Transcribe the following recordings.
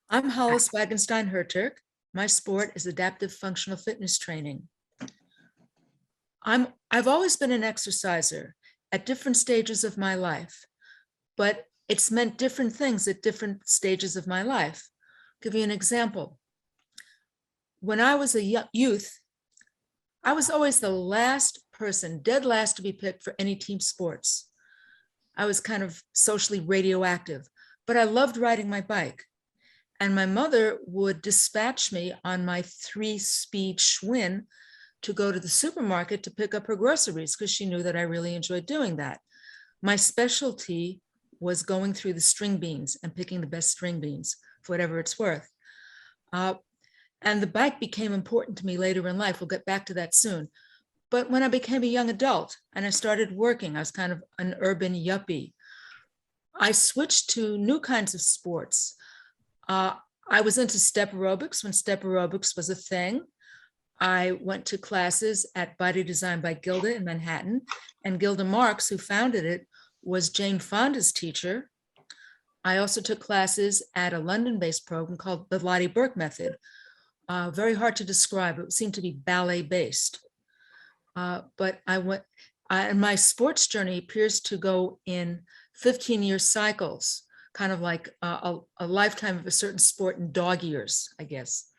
I'm Hollis Wagenstein-Herturk. My sport is adaptive functional fitness training. I've always been an exerciser at different stages of my life, but it's meant different things at different stages of my life. I'll give you an example. When I was a youth, I was always the last person, dead last to be picked for any team sports. I was kind of socially radioactive, but I loved riding my bike. And my mother would dispatch me on my 3-speed Schwinn to go to the supermarket to pick up her groceries because she knew that I really enjoyed doing that. My specialty was going through the string beans and picking the best string beans for whatever it's worth. And the bike became important to me later in life. We'll get back to that soon. But when I became a young adult and I started working, I was kind of an urban yuppie. I switched to new kinds of sports. I was into step aerobics when step aerobics was a thing. I went to classes at Body Design by Gilda in Manhattan, and Gilda Marks, who founded it, was Jane Fonda's teacher. I also took classes at a London-based program called the Lottie Burke Method. Very hard to describe. It seemed to be ballet-based. But and my sports journey appears to go in 15-year cycles, kind of like a lifetime of a certain sport in dog years, I guess.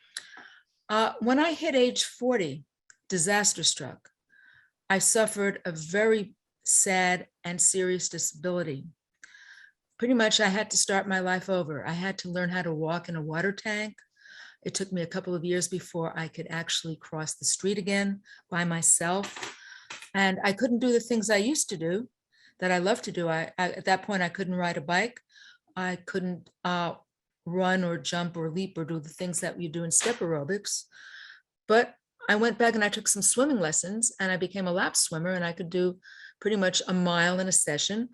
When I hit age 40, disaster struck. I suffered a very sad and serious disability. Pretty much I had to start my life over. I had to learn how to walk in a water tank. It took me a couple of years before I could actually cross the street again by myself. And I couldn't do the things I used to do that I love to do. At that point, I couldn't ride a bike. I couldn't run or jump or leap or do the things that you do in step aerobics. But I went back and I took some swimming lessons and I became a lap swimmer and I could do pretty much a mile in a session.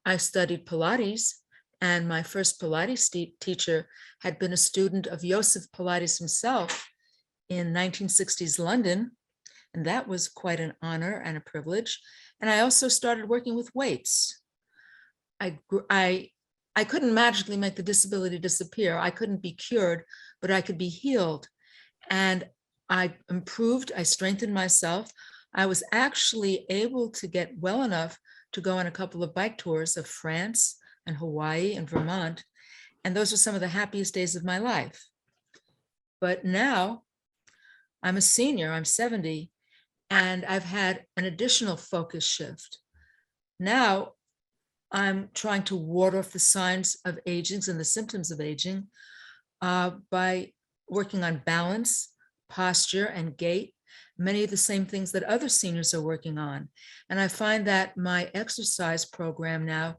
I studied Pilates, and my first Pilates teacher had been a student of Joseph Pilates himself in 1960s London. And that was quite an honor and a privilege. And I also started working with weights. I couldn't magically make the disability disappear. I couldn't be cured, but I could be healed. And I improved, I strengthened myself. I was actually able to get well enough to go on a couple of bike tours of France and Hawaii and Vermont. And those were some of the happiest days of my life. But now I'm a senior, I'm 70, and I've had an additional focus shift. Now I'm trying to ward off the signs of aging and the symptoms of aging by working on balance, posture, and gait, many of the same things that other seniors are working on. And I find that my exercise program now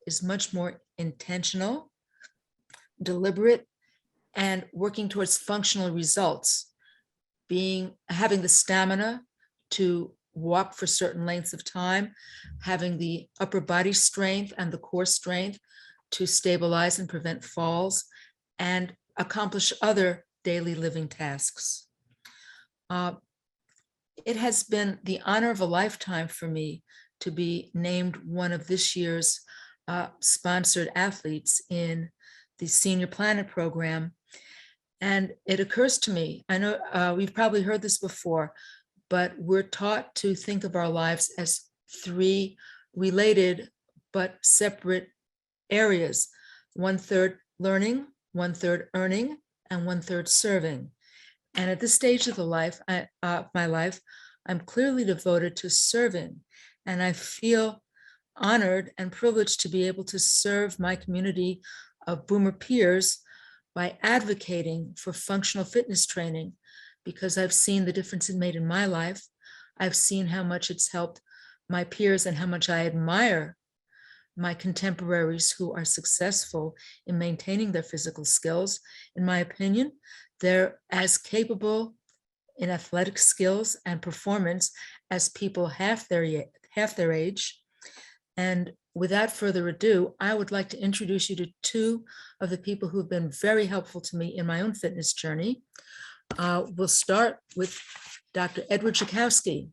is much more intentional, deliberate, and working towards functional results, having the stamina to walk for certain lengths of time, having the upper body strength and the core strength to stabilize and prevent falls, and accomplish other daily living tasks. It has been the honor of a lifetime for me to be named one of this year's sponsored athletes in the Senior Planet program. And it occurs to me, I know we've probably heard this before, but we're taught to think of our lives as 3 related but separate areas: 1/3 learning, 1/3 earning, and 1/3 serving. And at this stage of my life, I'm clearly devoted to serving, and I feel honored and privileged to be able to serve my community of boomer peers by advocating for functional fitness training, because I've seen the difference it made in my life. I've seen how much it's helped my peers and how much I admire my contemporaries who are successful in maintaining their physical skills. In my opinion, they're as capable in athletic skills and performance as people half their age. And without further ado, I would like to introduce you to 2 of the people who've been very helpful to me in my own fitness journey. We'll start with Dr. Edward Jakowski.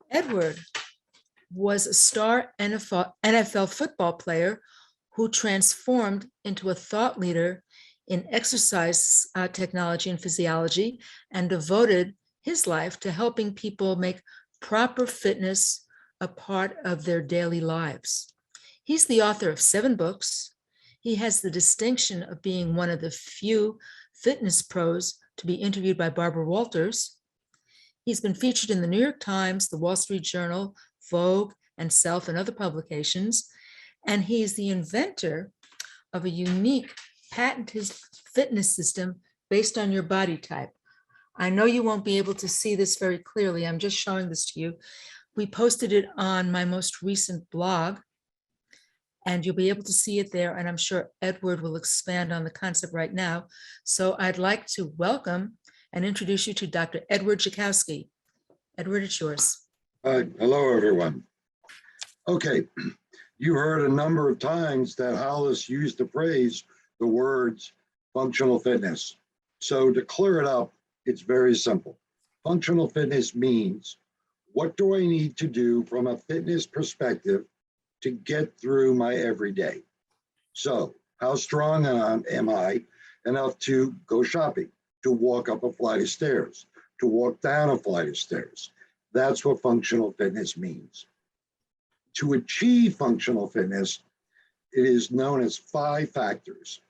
Edward was a star NFL football player who transformed into a thought leader in exercise technology and physiology and devoted his life to helping people make proper fitness a part of their daily lives. He's the author of 7 books. He has the distinction of being one of the few fitness pros to be interviewed by Barbara Walters. He's been featured in the New York Times, the Wall Street Journal, Vogue, and Self, and other publications. And he's the inventor of a unique patented fitness system based on your body type. I know you won't be able to see this very clearly. I'm just showing this to you. We posted it on my most recent blog, and you'll be able to see it there. And I'm sure Edward will expand on the concept right now. So I'd like to welcome and introduce you to Dr. Edward Jakowski. Edward, it's yours. Hello, everyone. Okay, you heard a number of times that Hollis used the phrase, the words functional fitness. So to clear it up, it's very simple. Functional fitness means, what do I need to do from a fitness perspective to get through my everyday? So how strong am I enough to go shopping, to walk up a flight of stairs, to walk down a flight of stairs? That's what functional fitness means. To achieve functional fitness, it is known as 5 factors.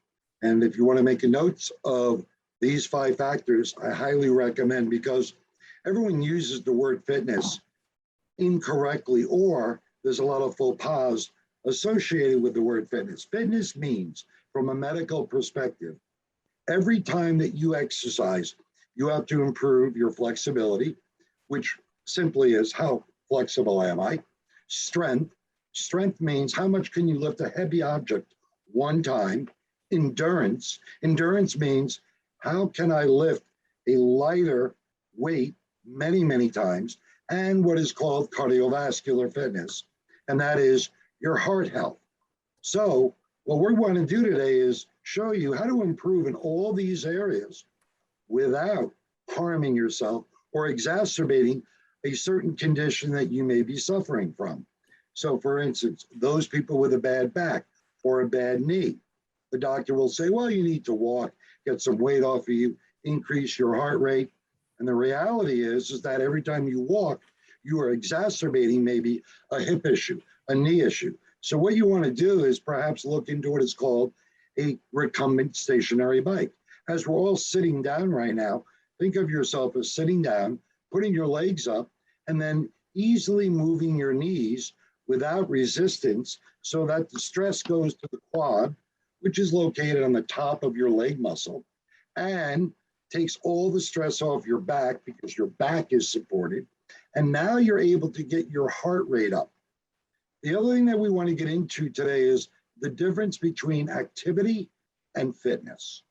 And if you want to make a note of these 5 factors, I highly recommend, because everyone uses the word fitness incorrectly, or there's a lot of faux pas associated with the word fitness. Fitness means, from a medical perspective, every time that you exercise, you have to improve your flexibility, which simply is, how flexible am I? Strength. Strength means how much can you lift a heavy object one time? Endurance. Endurance means how can I lift a lighter weight many, many times? And what is called cardiovascular fitness, and that is your heart health. So what we want to do today is show you how to improve in all these areas without harming yourself or exacerbating a certain condition that you may be suffering from. So for instance, those people with a bad back or a bad knee, the doctor will say, well, you need to walk, get some weight off of you, increase your heart rate. And the reality is that every time you walk, you are exacerbating maybe a hip issue, a knee issue. So what you want to do is perhaps look into what is called a recumbent stationary bike. As we're all sitting down right now, think of yourself as sitting down, putting your legs up, and then easily moving your knees without resistance so that the stress goes to the quad, which is located on the top of your leg muscle, and takes all the stress off your back because your back is supported. And now you're able to get your heart rate up. The other thing that we want to get into today is the difference between activity and fitness.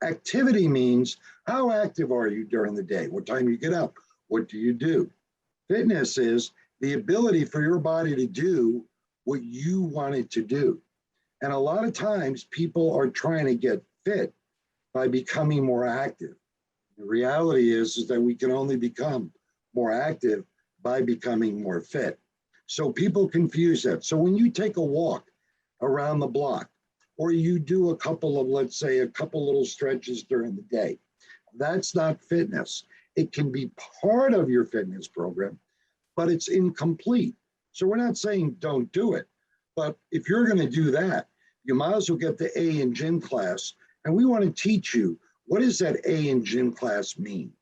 Activity means, how active are you during the day? What time you get up? What do you do? Fitness is the ability for your body to do what you want it to do. And a lot of times people are trying to get fit by becoming more active. The reality is that we can only become more active by becoming more fit. So people confuse that. So when you take a walk around the block, or you do a couple of, let's say, a couple little stretches during the day, that's not fitness. It can be part of your fitness program, but it's incomplete. So we're not saying don't do it, but if you're going to do that, you might as well get the A in gym class. And we want to teach you, what does that A in gym class mean?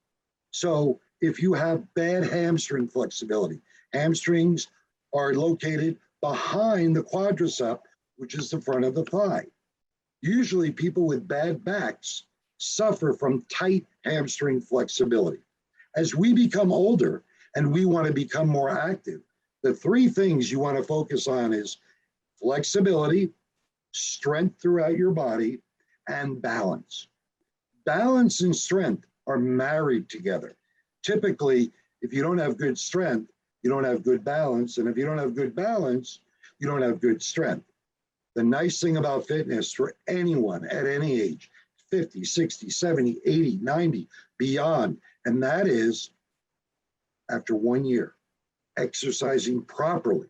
So if you have bad hamstring flexibility, hamstrings are located behind the quadricep, which is the front of the thigh. Usually people with bad backs suffer from tight hamstring flexibility. As we become older and we want to become more active, the 3 things you want to focus on is flexibility, strength throughout your body, and balance. Balance and strength are married together. Typically, if you don't have good strength, you don't have good balance. And if you don't have good balance, you don't have good strength. The nice thing about fitness for anyone at any age, 50, 60, 70, 80, 90, beyond, and that is after 1 year, exercising properly.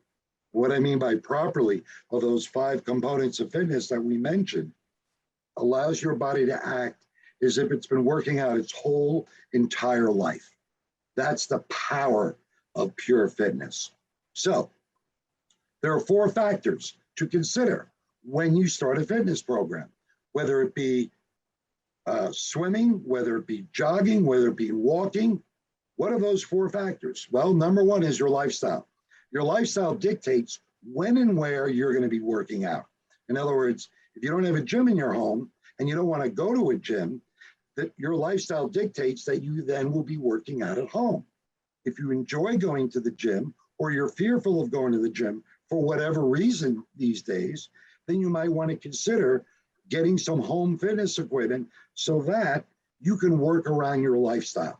What I mean by properly are those 5 components of fitness that we mentioned. allows your body to act as if it's been working out its whole entire life. That's the power of pure fitness. So there are 4 factors to consider when you start a fitness program, whether it be swimming, whether it be jogging, whether it be walking. What are those 4 factors? Well, number 1 is your lifestyle. Your lifestyle dictates when and where you're going to be working out. In other words, if you don't have a gym in your home and you don't want to go to a gym, that your lifestyle dictates that you then will be working out at home. If you enjoy going to the gym or you're fearful of going to the gym for whatever reason these days, then you might want to consider getting some home fitness equipment so that you can work around your lifestyle.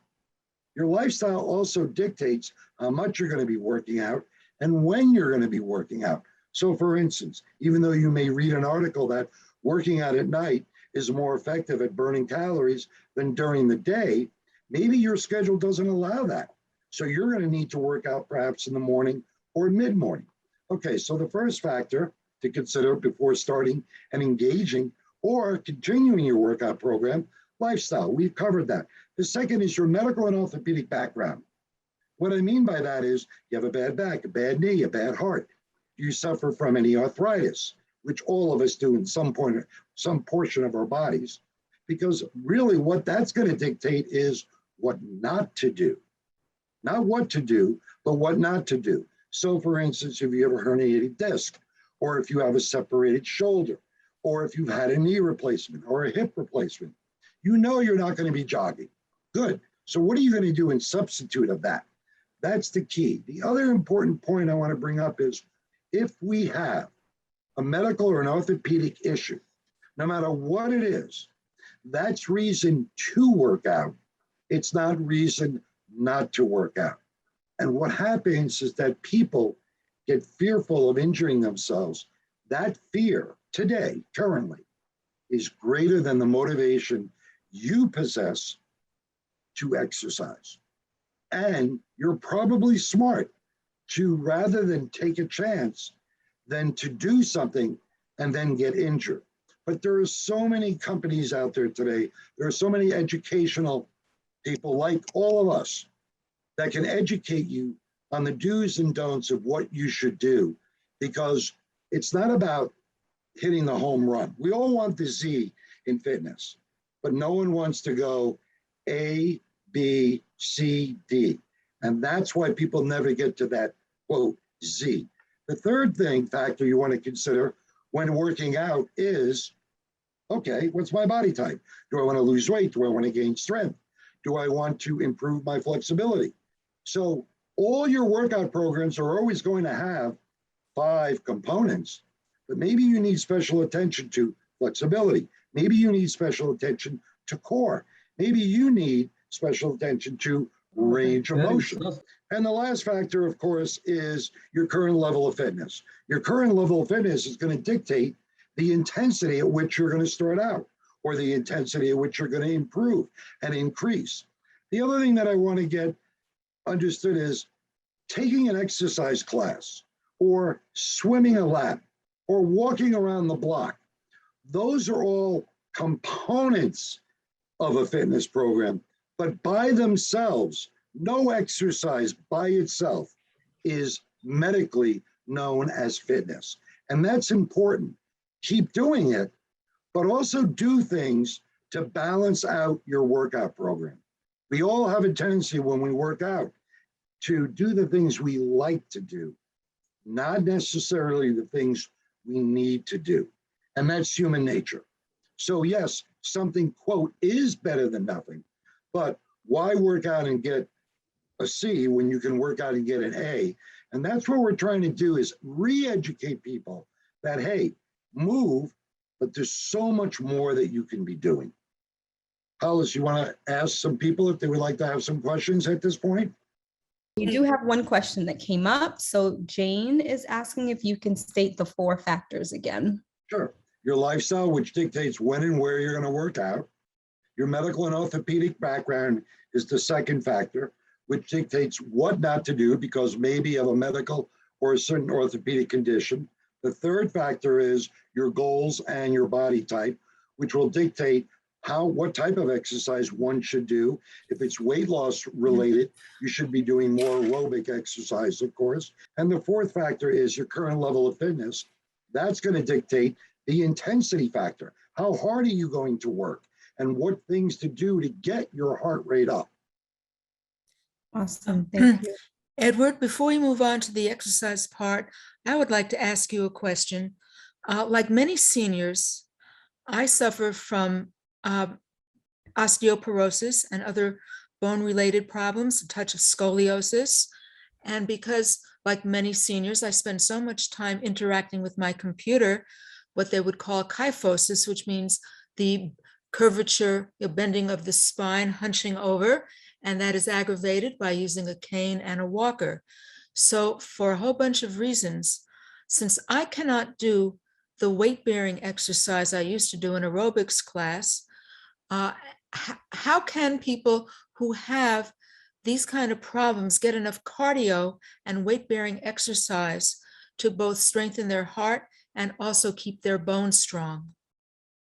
Your lifestyle also dictates how much you're going to be working out and when you're going to be working out. So for instance, even though you may read an article that working out at night is more effective at burning calories than during the day, maybe your schedule doesn't allow that. So you're going to need to work out perhaps in the morning or mid-morning. Okay, so the first factor to consider before starting and engaging or continuing your workout program, lifestyle. We've covered that. The second is your medical and orthopedic background. What I mean by that is you have a bad back, a bad knee, a bad heart. Do you suffer from any arthritis, which all of us do in some portion of our bodies? Because really what that's going to dictate is what not to do. Not what to do, but what not to do. So for instance, if you have a herniated disc, or if you have a separated shoulder, or if you've had a knee replacement or a hip replacement, you know you're not going to be jogging. Good. So what are you going to do in substitute of that? That's the key. The other important point I want to bring up is if we have a medical or an orthopedic issue, no matter what it is, that's reason to work out. It's not reason not to work out. And what happens is that people get fearful of injuring themselves. That fear today, currently, is greater than the motivation you possess to exercise. And you're probably smart to, rather than take a chance, than to do something and then get injured. But there are so many companies out there today. There are so many educational people like all of us that can educate you on the do's and don'ts of what you should do, because it's not about hitting the home run. We all want the Z in fitness, but no one wants to go A, B, C, D. And that's why people never get to that, quote, Z. The third factor you want to consider when working out is, okay, what's my body type? Do I want to lose weight? Do I want to gain strength? Do I want to improve my flexibility? So all your workout programs are always going to have 5 components, but maybe you need special attention to flexibility. Maybe you need special attention to core. Maybe you need special attention to range of motion. And the last factor, of course, is your current level of fitness. Your current level of fitness is going to dictate the intensity at which you're going to start out, or the intensity at which you're going to improve and increase. The other thing that I want to get understood is taking an exercise class, or swimming a lap, or walking around the block. Those are all components of a fitness program, but by themselves, no exercise by itself is medically known as fitness. And that's important. Keep doing it, but also do things to balance out your workout program. We all have a tendency when we work out to do the things we like to do, not necessarily the things we need to do. And that's human nature. So yes, something, quote, is better than nothing, but why work out and get a C when you can work out and get an A? And that's what we're trying to do, is re-educate people that, hey, move, but there's so much more that you can be doing. Hollis, you want to ask some people if they would like to have some questions at this point? You do have one question that came up. So Jane is asking if you can state the 4 factors again. Sure. Your lifestyle, which dictates when and where you're going to work out. Your medical and orthopedic background is the second factor, which dictates what not to do because maybe you have a medical or a certain orthopedic condition. The third factor is your goals and your body type, which will dictate what type of exercise one should do. If it's weight loss related, you should be doing more aerobic exercise, of course. And the fourth factor is your current level of fitness. That's going to dictate the intensity factor. How hard are you going to work? And what things to do to get your heart rate up. Awesome. Thank you. Edward, before we move on to the exercise part, I would like to ask you a question. Like many seniors, I suffer from osteoporosis and other bone-related problems, a touch of scoliosis. And because, like many seniors, I spend so much time interacting with my computer, what they would call kyphosis, which means the curvature, the bending of the spine, hunching over, and that is aggravated by using a cane and a walker. So for a whole bunch of reasons, since I cannot do the weight-bearing exercise I used to do in aerobics class, how can people who have these kind of problems get enough cardio and weight-bearing exercise to both strengthen their heart and also keep their bones strong?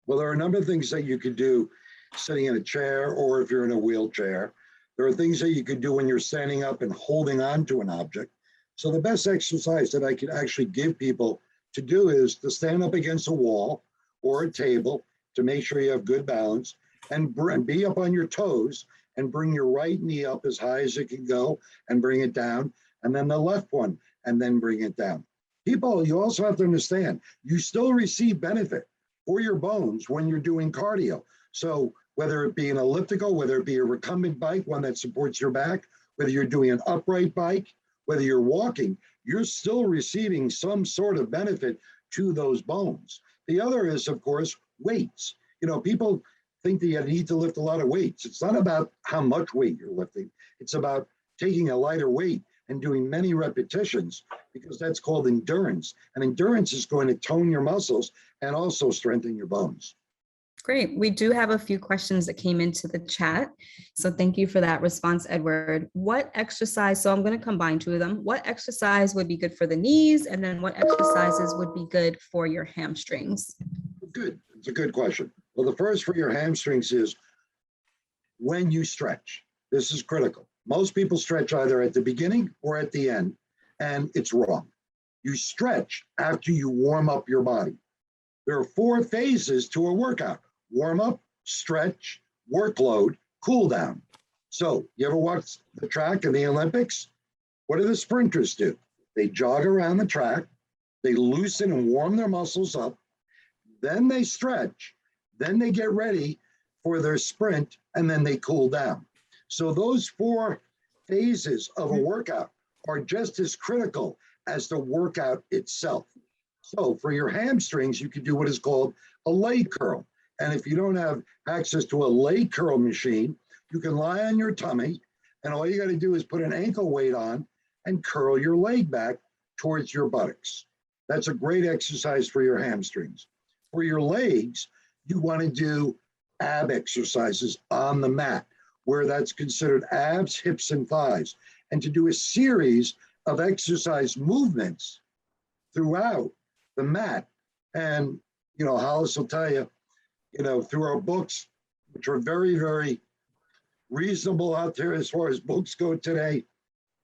Well, there are a number of things that you could do sitting in a chair, or if you're in a wheelchair. There are things that you could do when you're standing up and holding on to an object. So the best exercise that I could actually give people to do is to stand up against a wall or a table to make sure you have good balance, and be up on your toes and bring your right knee up as high as it can go and bring it down, and then the left one, and then bring it down. People, you also have to understand, you still receive benefit for your bones when you're doing cardio. So whether it be an elliptical, whether it be a recumbent bike, one that supports your back, whether you're doing an upright bike, whether you're walking, you're still receiving some sort of benefit to those bones. The other is, of course, weights. You know, people think that you need to lift a lot of weights. It's not about how much weight you're lifting. It's about taking a lighter weight and doing many repetitions, because that's called endurance. And endurance is going to tone your muscles and also strengthen your bones. Great. We do have a few questions that came into the chat. So thank you for that response, Edward. What exercise, so I'm going to combine two of them. What exercise would be good for the knees? And then what exercises would be good for your hamstrings? Good. It's a good question. Well, the first for your hamstrings is when you stretch. This is critical. Most people stretch either at the beginning or at the end, and it's wrong. You stretch after you warm up your body. There are 4 phases to a workout: warm up, stretch, workload, cool down. So you ever watch the track in the Olympics? What do the sprinters do? They jog around the track, they loosen and warm their muscles up, then they stretch, then they get ready for their sprint, and then they cool down. So those 4 phases of a workout are just as critical as the workout itself. So for your hamstrings, you could do what is called a leg curl. And if you don't have access to a leg curl machine, you can lie on your tummy, and all you got to do is put an ankle weight on and curl your leg back towards your buttocks. That's a great exercise for your hamstrings. For your legs, you want to do ab exercises on the mat, where that's considered abs, hips, and thighs, and to do a series of exercise movements throughout the mat. And, you know, Hollis will tell you, you know, through our books, which are very, very reasonable out there as far as books go today,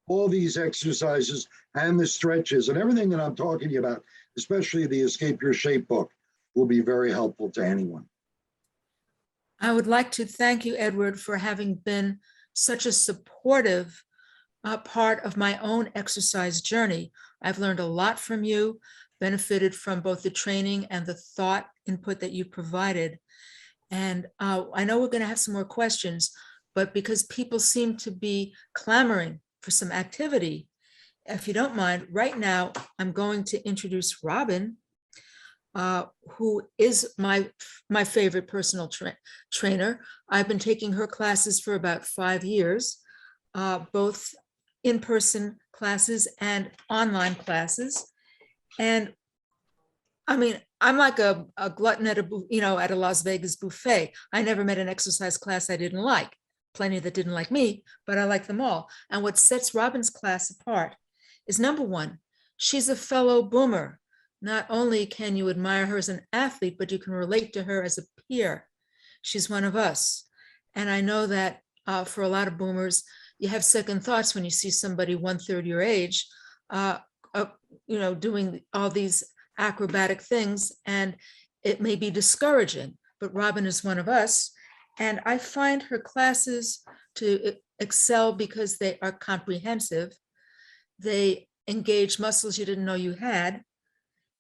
all these exercises and the stretches and everything that I'm talking to you about, especially the Escape Your Shape book, will be very helpful to anyone. I would like to thank you, Edward, for having been such a supportive part of my own exercise journey. I've learned a lot from you, benefited from both the training and the thought input that you provided. And I know we're going to have some more questions, but because people seem to be clamoring for some activity, if you don't mind, right now, I'm going to introduce Robin, who is my favorite personal trainer. I've been taking her classes for about 5 years, both in-person classes and online classes. And I mean, I'm like a glutton at at a Las Vegas buffet. I never met an exercise class I didn't like. Plenty that didn't like me, but I like them all. And what sets Robin's class apart is, number one, she's a fellow boomer. not only can you admire her as an athlete, but you can relate to her as a peer. She's one of us. And I know that for a lot of boomers, you have second thoughts when you see somebody 1/3 your age, doing all these acrobatic things, and it may be discouraging, but Robin is one of us. And I find her classes to excel because they are comprehensive. They engage muscles you didn't know you had.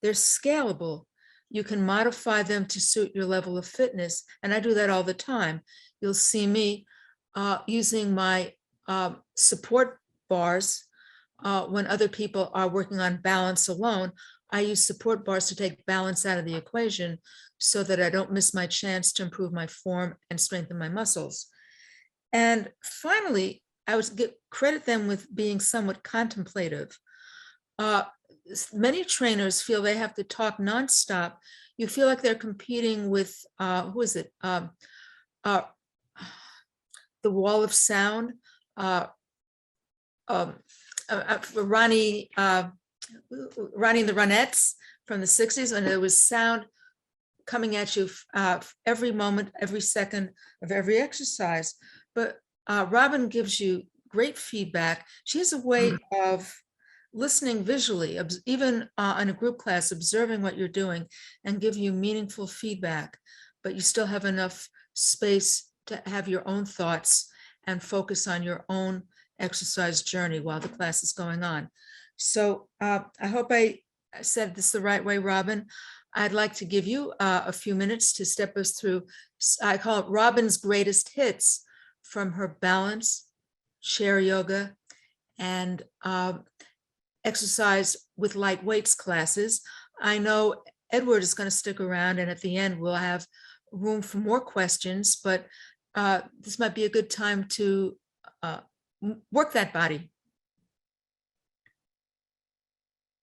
They're scalable. You can modify them to suit your level of fitness. And I do that all the time. You'll see me using my support bars when other people are working on balance alone. I use support bars to take balance out of the equation so that I don't miss my chance to improve my form and strengthen my muscles. And finally, I would credit them with being somewhat contemplative. Many trainers feel they have to talk nonstop. You feel like they're competing with, who is it? The Wall of Sound. Ronnie and the Ronettes from the 60s, and there was sound coming at you every moment, every second of every exercise. But Robin gives you great feedback. She has a way of listening visually, even in a group class, observing what you're doing and give you meaningful feedback, but you still have enough space to have your own thoughts and focus on your own exercise journey while the class is going on. So I hope I said this the right way, Robin. I'd like to give you a few minutes to step us through, I call it Robin's greatest hits from her balance, chair yoga, and exercise with light weights classes. I know Edward is going to stick around, and at the end we'll have room for more questions, but this might be a good time to work that body.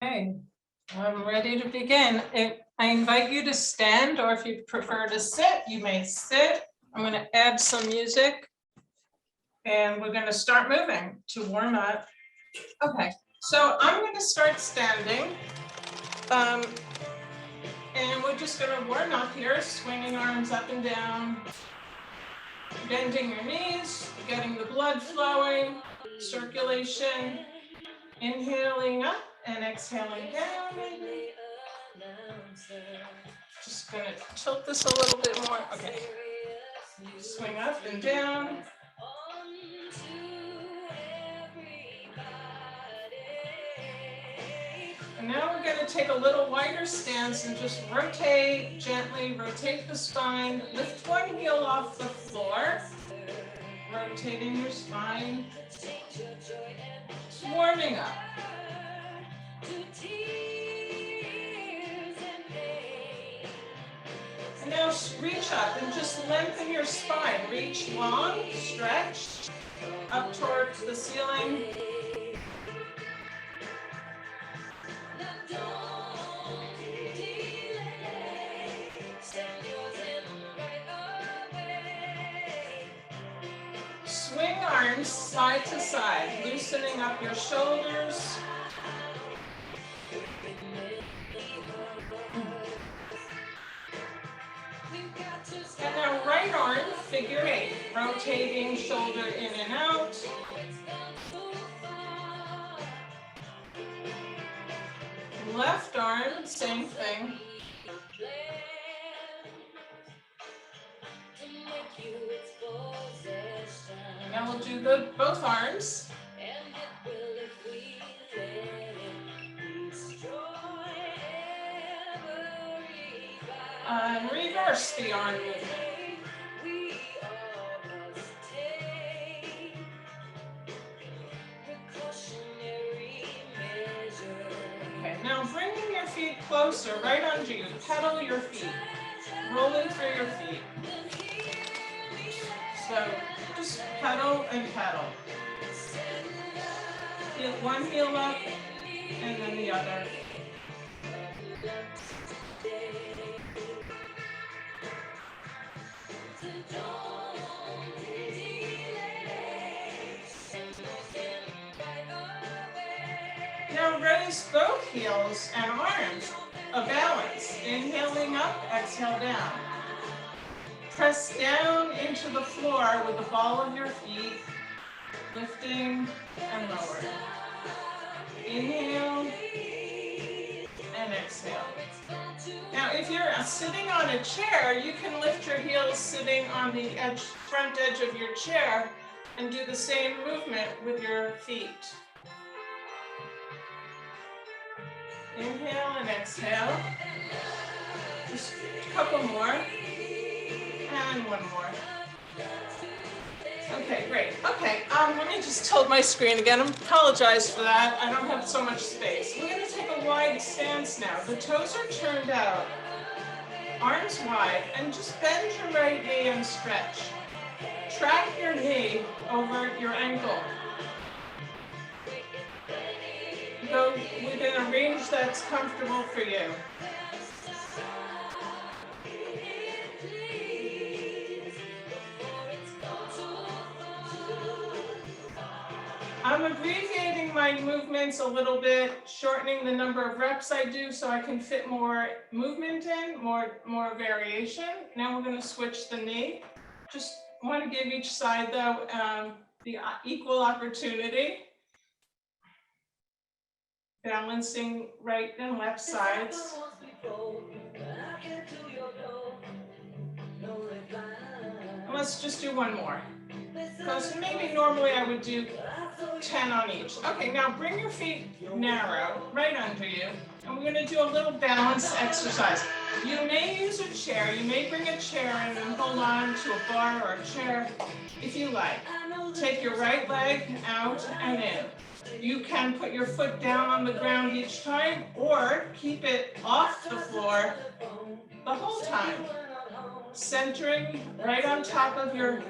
Okay, I'm ready to begin. I invite you to stand, or if you prefer to sit, you may sit. I'm going to add some music and we're going to start moving to warm up. Okay, so I'm going to start standing. And we're just going to warm up here, swinging arms up and down, bending your knees, getting the blood flowing, circulation, inhaling up and exhaling down. Just going to tilt this a little bit more. Okay. Swing up and down. And now we're going to take a little wider stance and just rotate gently, rotate the spine, lift one heel off the floor, rotating your spine, just warming up. And now reach up and just lengthen your spine. Reach long, stretch up towards the ceiling. Swing arms side to side, loosening up your shoulders. And now right arm, figure 8, rotating shoulder in and out. Left arm, same thing. Now we'll do both arms. Reverse the arm movement. Okay, now bringing your feet closer, right under you, pedal your feet, rolling through your feet. So just pedal and pedal. One heel up and then the other. Now raise both heels and arms a balance. Inhaling up, exhale down. Press down into the floor with the ball of your feet, lifting and lowering. Inhale and exhale. Now, if you're sitting on a chair, you can lift your heels sitting on the front edge of your chair and do the same movement with your feet. Inhale and exhale. Just a couple more. And one more. Okay, great. Okay, let me just tilt my screen again. I apologize for that. I don't have so much space. We're going to take a wide stance now. The toes are turned out, arms wide, and just bend your right knee and stretch. Track your knee over your ankle. Go within a range that's comfortable for you. I'm abbreviating my movements a little bit, shortening the number of reps I do so I can fit more movement in, more variation. Now we're going to switch the knee. Just want to give each side, though, the equal opportunity. Balancing right and left sides. And let's just do one more. Because maybe normally I would do 10 on each. Okay, now bring your feet narrow, right under you. And we're going to do a little balance exercise. You may use a chair. You may bring a chair in and hold on to a bar or a chair if you like. Take your right leg out and in. You can put your foot down on the ground each time or keep it off the floor the whole time. Centering right on top of your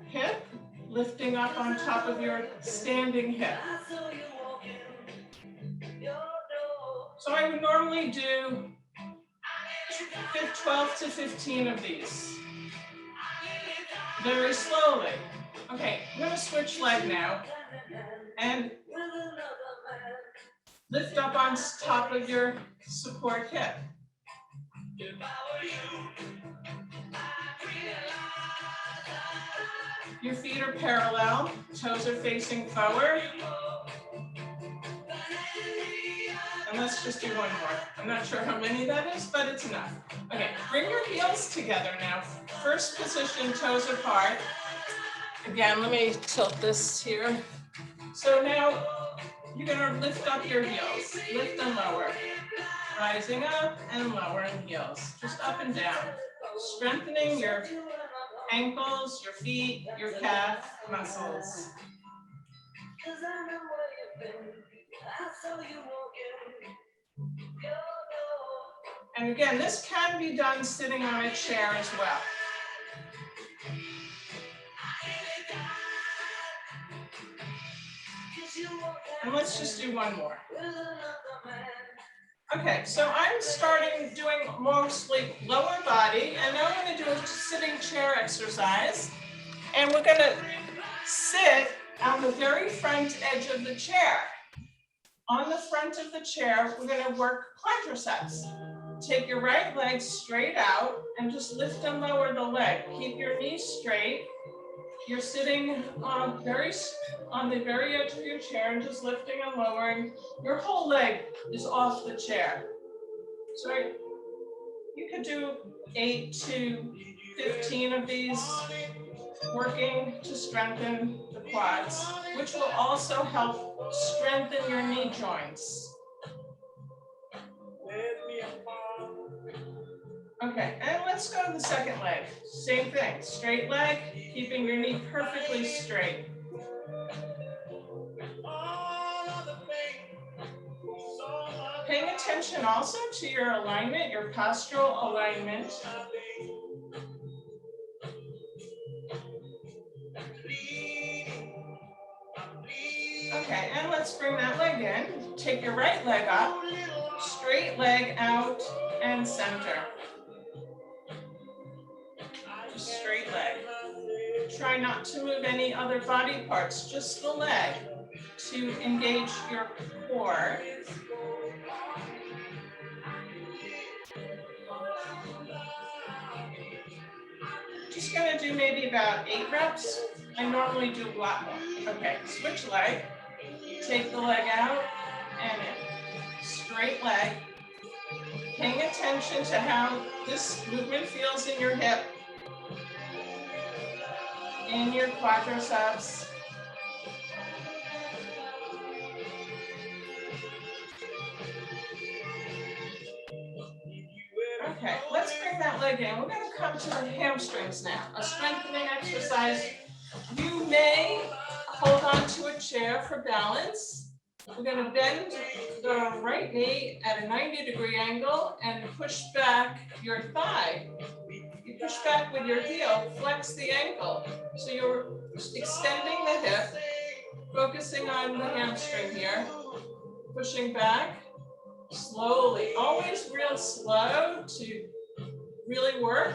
hip, lifting up on top of your standing hip. So I would normally do 12 to 15 of these. Very slowly. Okay, I'm going to switch leg now and lift up on top of your support hip. Your feet are parallel, toes are facing forward. And let's just do one more. I'm not sure how many that is, but it's enough. Okay, bring your heels together now. First position, toes apart. Again, let me tilt this here. So now you're gonna lift up your heels, lift and lower. Rising up and lowering heels, just up and down. Strengthening your ankles, your feet, your calf muscles. And again, this can be done sitting on a chair as well. And let's just do one more. Okay, so I'm starting doing mostly lower body, and now I'm going to do a sitting chair exercise. And we're going to sit on the very front edge of the chair. On the front of the chair, we're going to work quadriceps. Take your right leg straight out and just lift and lower the leg. Keep your knees straight. You're sitting on the very edge of your chair and just lifting and lowering. Your whole leg is off the chair. So you could do 8 to 15 of these, working to strengthen the quads, which will also help strengthen your knee joints. Okay, and let's go to the second leg. Same thing, straight leg, keeping your knee perfectly straight. Paying attention also to your alignment, your postural alignment. Okay, and let's bring that leg in. Take your right leg up, straight leg out, and center. Just straight leg. Try not to move any other body parts, just the leg to engage your core. just gonna do maybe about 8 reps. I normally do a lot more. Okay, switch leg. Take the leg out and in. Straight leg. Paying attention to how this movement feels in your hip, in your quadriceps. Okay, let's bring that leg in. We're going to come to the hamstrings now, a strengthening exercise. You may hold on to a chair for balance. We're going to bend the right knee at a 90-degree angle and push back your thigh. You push back with your heel, flex the ankle. So you're extending the hip, focusing on the hamstring here, pushing back slowly, always real slow to really work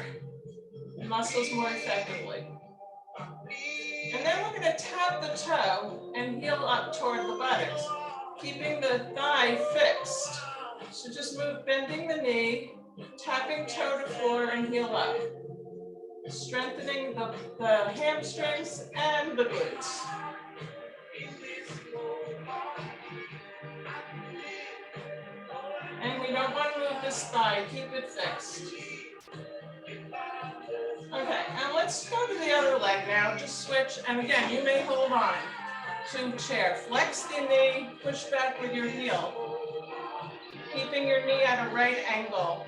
the muscles more effectively. And then we're going to tap the toe and heel up toward the buttocks, keeping the thigh fixed. So just move, bending the knee, tapping toe to floor and heel up. Strengthening the hamstrings and the glutes. And we don't want to move this thigh, keep it fixed. Okay, and let's go to the other leg now, just switch, and again, you may hold on to chair. Flex the knee, push back with your heel, keeping your knee at a right angle.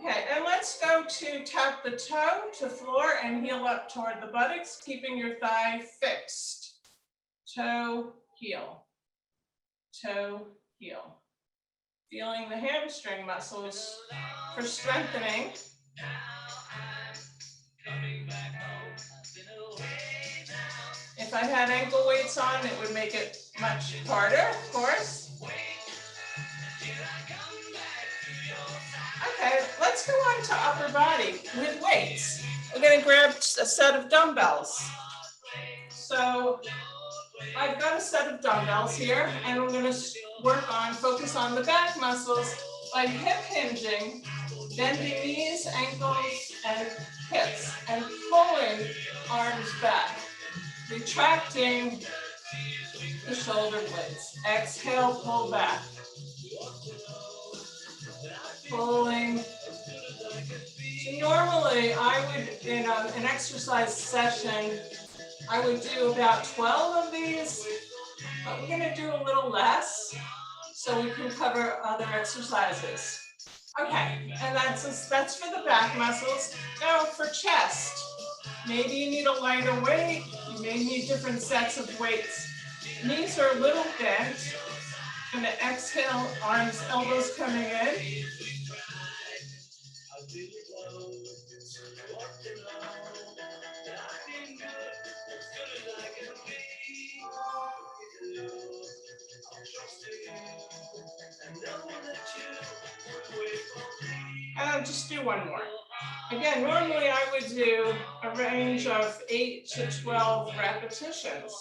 Okay, and let's go to tap the toe to floor and heel up toward the buttocks, keeping your thigh fixed. Toe, heel, toe, heel. Feeling the hamstring muscles for strengthening. If I had ankle weights on, it would make it much harder, of course. Okay, let's go on to upper body with weights. We're going to grab a set of dumbbells. So I've got a set of dumbbells here, and we're going to focus on the back muscles by hip hinging, bending knees, ankles, and hips, and pulling arms back, retracting the shoulder blades. Exhale, pull back. Pulling. So normally I would, in an exercise session, I would do about 12 of these, but we're going to do a little less so we can cover other exercises. Okay, and that's for the back muscles. Now for chest, maybe you need a lighter weight, you may need different sets of weights. Knees are a little bent. I'm going to exhale, arms, elbows coming in. And I'll just do one more. Again, normally I would do a range of 8 to 12 repetitions.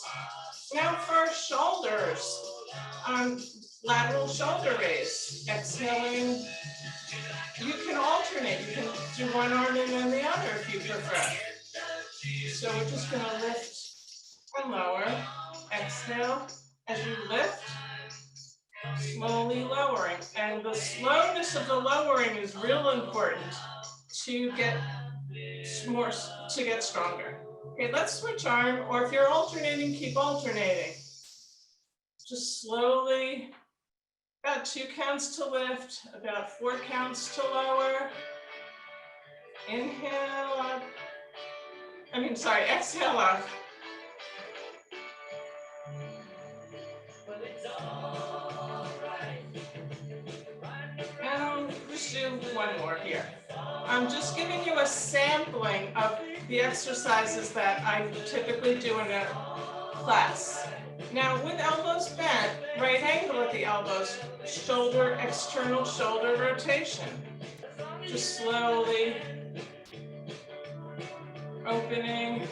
Now for shoulders, lateral shoulder raise. Exhaling. You can alternate. You can do one arm and then the other if you prefer. So we're just going to lift and lower. Exhale as you lift. Slowly lowering, and the slowness of the lowering is real important to get stronger. Okay, let's switch arm, or if you're alternating, keep alternating. Just slowly, about 2 counts to lift, about 4 counts to lower. Inhale up. Exhale up. Let's do one more here. I'm just giving you a sampling of the exercises that I typically do in a class. Now with elbows bent, right angle at the elbows, external shoulder rotation. Just slowly opening,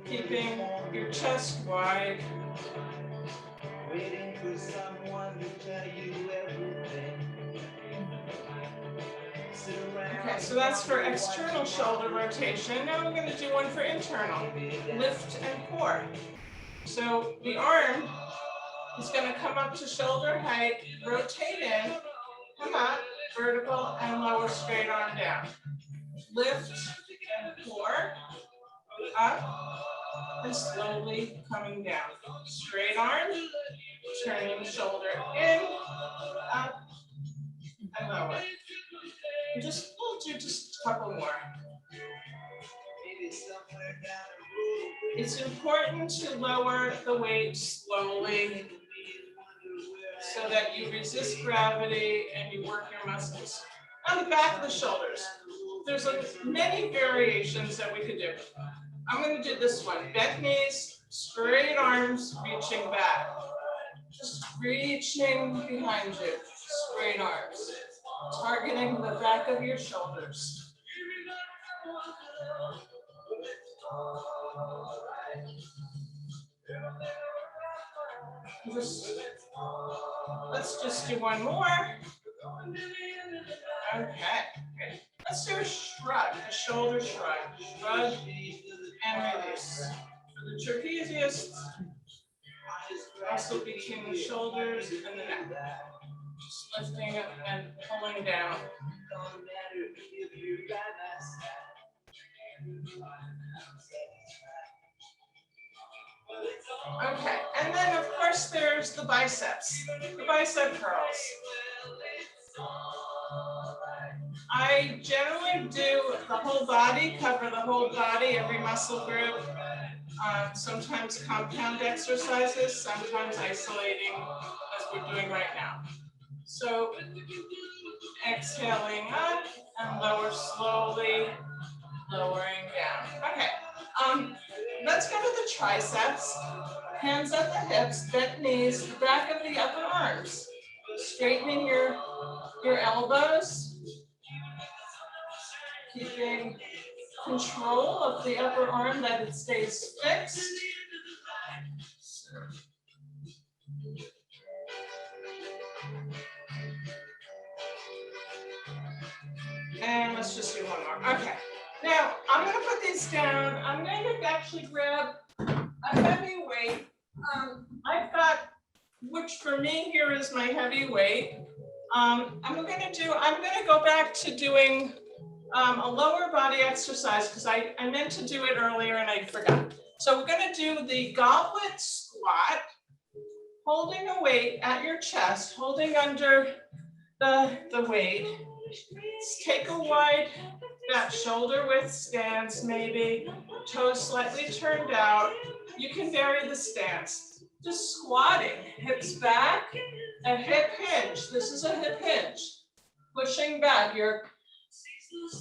keeping your chest wide. Waiting for someone to tell you everything. Okay, so that's for external shoulder rotation. Now we're going to do one for internal, lift and core. So the arm is going to come up to shoulder height, rotate in, come up, vertical and lower straight arm down. Lift and core, up and slowly coming down. Straight arm, turning shoulder in, up and lower. And we'll do just a couple more. It's important to lower the weight slowly so that you resist gravity and you work your muscles. On the back of the shoulders, there's many variations that we could do. I'm going to do this one. Bent knees, straight arms, reaching back. Just reaching behind you, straight arms. Targeting the back of your shoulders. Let's just do one more. Okay, let's do a shrug, a shoulder shrug. Shrug and release. For the trapezius, also between the shoulders and the neck. Just lifting up and pulling down. Okay, and then of course there's the biceps, the bicep curls. I generally do the whole body, cover the whole body, every muscle group. Sometimes compound exercises, sometimes isolating, as we're doing right now. So exhaling up and lower slowly, lowering down. Okay, let's go to the triceps. Hands at the hips, bent knees, the back of the upper arms. Straightening your elbows. Keeping control of the upper arm, that it stays fixed. And let's just do one more. Okay. Now, I'm going to put these down. I'm going to actually grab a heavy weight. I've got, which for me here is my heavy weight. I'm going to go back to doing a lower body exercise because I meant to do it earlier and I forgot. So we're going to do the goblet squat, holding a weight at your chest, holding under the weight. Take a wide back, shoulder width stance, maybe toes slightly turned out. You can vary the stance. Just squatting, hips back, a hip hinge. This is a hip hinge. Pushing back.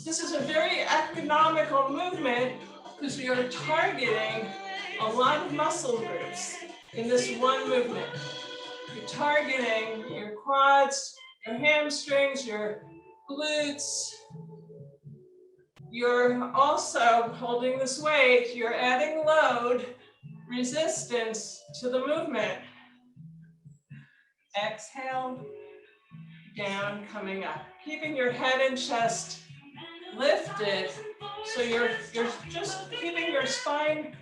This is a very economical movement because we are targeting a lot of muscle groups in this one movement. You're targeting your quads, your hamstrings, your glutes. You're also holding this weight, you're adding load, resistance to the movement. Exhale, down, coming up. Keeping your head and chest lifted, so you're just keeping your spine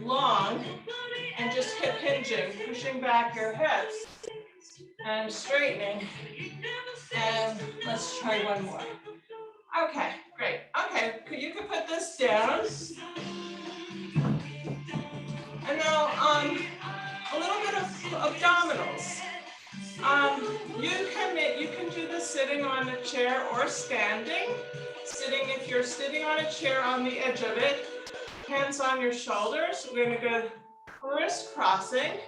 long and just hip hinging, pushing back your hips and straightening. And let's try one more. Okay, great. Okay, you can put this down. And now a little bit of abdominals. You can do this sitting on a chair or standing. Sitting, if you're sitting on a chair on the edge of it, hands on your shoulders. We're going to go crisscrossing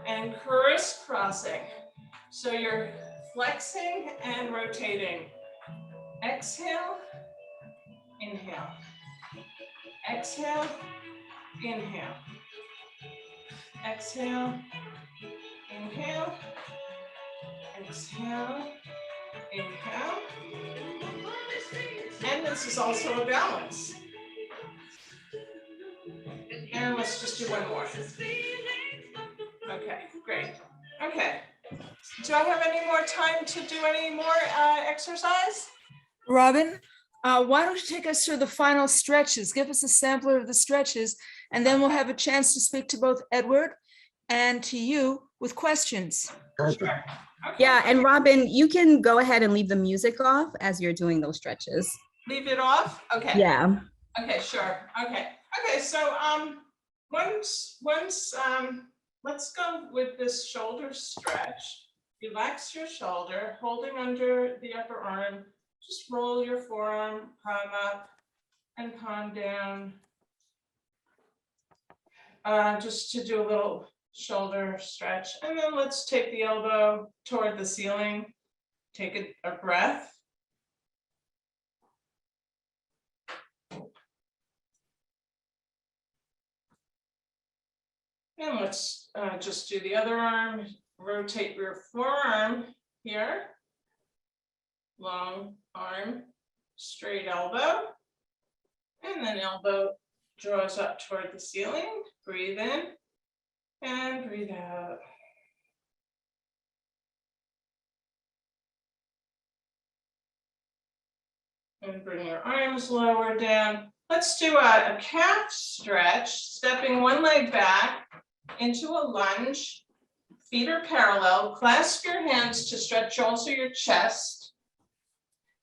and crisscrossing. So you're flexing and rotating. Exhale, inhale. Exhale, inhale. Exhale, inhale. Exhale, inhale. And this is also a balance. And let's just do one more. Okay, great. Okay. Do I have any more time to do any more exercise? Robin, why don't you take us through the final stretches? Give us a sampler of the stretches, and then we'll have a chance to speak to both Edward and to you with questions. Perfect. Okay. Yeah, and Robin, you can go ahead and leave the music off as you're doing those stretches. Leave it off? Okay. Yeah. Okay, sure. Okay. Okay, so once let's go with this shoulder stretch. Relax your shoulder, holding under the upper arm. Just roll your forearm, palm up and palm down. Just to do a little shoulder stretch. And then let's take the elbow toward the ceiling. Take a breath. And let's just do the other arm. Rotate your forearm here. Long arm, straight elbow. And then elbow draws up toward the ceiling. Breathe in and breathe out. And bring your arms lower down. Let's do a calf stretch, stepping one leg back into a lunge. Feet are parallel. Clasp your hands to stretch also your chest.